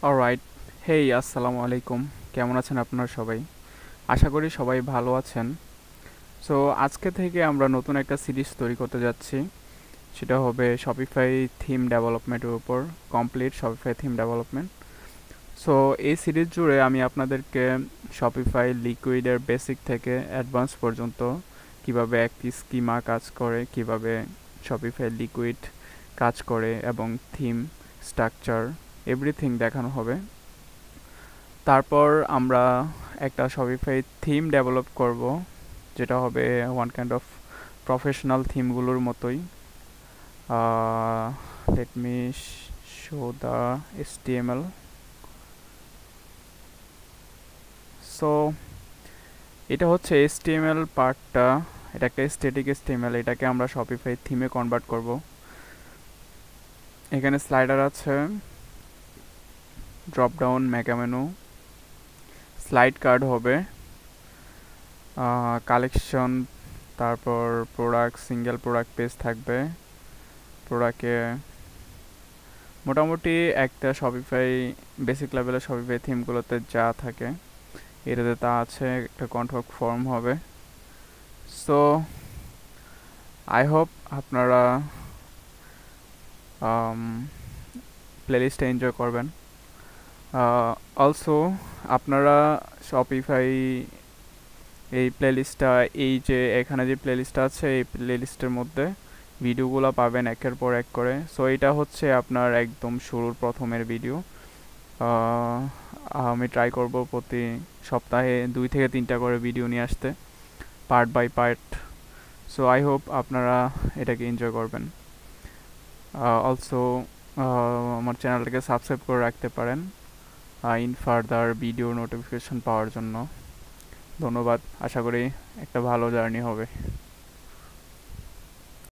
Alright, হেই আসসালামু আলাইকুম। কেমন আছেন আপনারা সবাই? আশা করি সবাই ভালো আছেন। সো আজকে থেকে আমরা নতুন একটা সিরিজ তৈরি করতে যাচ্ছি। সেটা হবে শপিফাই থিম ডেভেলপমেন্টের উপর, complete Shopify theme development. So এই সিরিজ জুড়ে আমি আপনাদেরকে শপিফাই লিকুইডের বেসিক থেকে অ্যাডভান্স পর্যন্ত কিভাবে একটি স্কিমা কাজ করে, কিভাবে শপিফাই লিকুইড কাজ করে এবং থিম স্ট্রাকচার এভরিথিং দেখানো হবে। তারপর আমরা একটা শপিফাই থিম ডেভেলপ করব, যেটা হবে ওয়ান কাইন্ড অফ প্রফেশনাল থিমগুলোর মতোই। Let me show the HTML। So এটা হচ্ছে HTML পার্টটা, এটা একটা স্ট্যাটিক HTML, এটাকে আমরা শপিফাই থিমে কনভার্ট করব। এখানে স্লাইডার আছে, drop down mega menu, slide card হবে, কালেকশন, তারপর প্রোডাক্ট, সিঙ্গেল প্রোডাক্ট পেজ থাকবে। প্রোডাক্টে মোটামুটি একটা শপিফাই বেসিক লেভেলের শপিফাই থিমগুলোতে যা থাকে এটাতে তা আছে। একটা কন্ট্যাক্ট ফর্ম হবে। সো আই হোপ আপনারা প্লেলিস্টটা এনজয় করবেন। অলসো আপনারা শপিফাই এই প্লেলিস্টটা, এই যে এখানে যে প্লেলিস্টটা আছে এই প্লেলিস্টের মধ্যে ভিডিওগুলো পাবেন একের পর এক করে। সো এটা হচ্ছে আপনার একদম শুরুর প্রথমের ভিডিও। আমি ট্রাই করব প্রতি সপ্তাহে 2 থেকে 3টা করে ভিডিও নিয়ে আসতে, part by part. So I hope আপনারা এটাকে এনজয় করবেন। অলসো আমার চ্যানেলটাকে সাবস্ক্রাইব করে রাখতে পারেন ইন ফার্দার ভিডিও নোটিফিকেশন পাওয়ার জন্য। ধন্যবাদ। আশা করি একটা ভালো জার্নি হবে।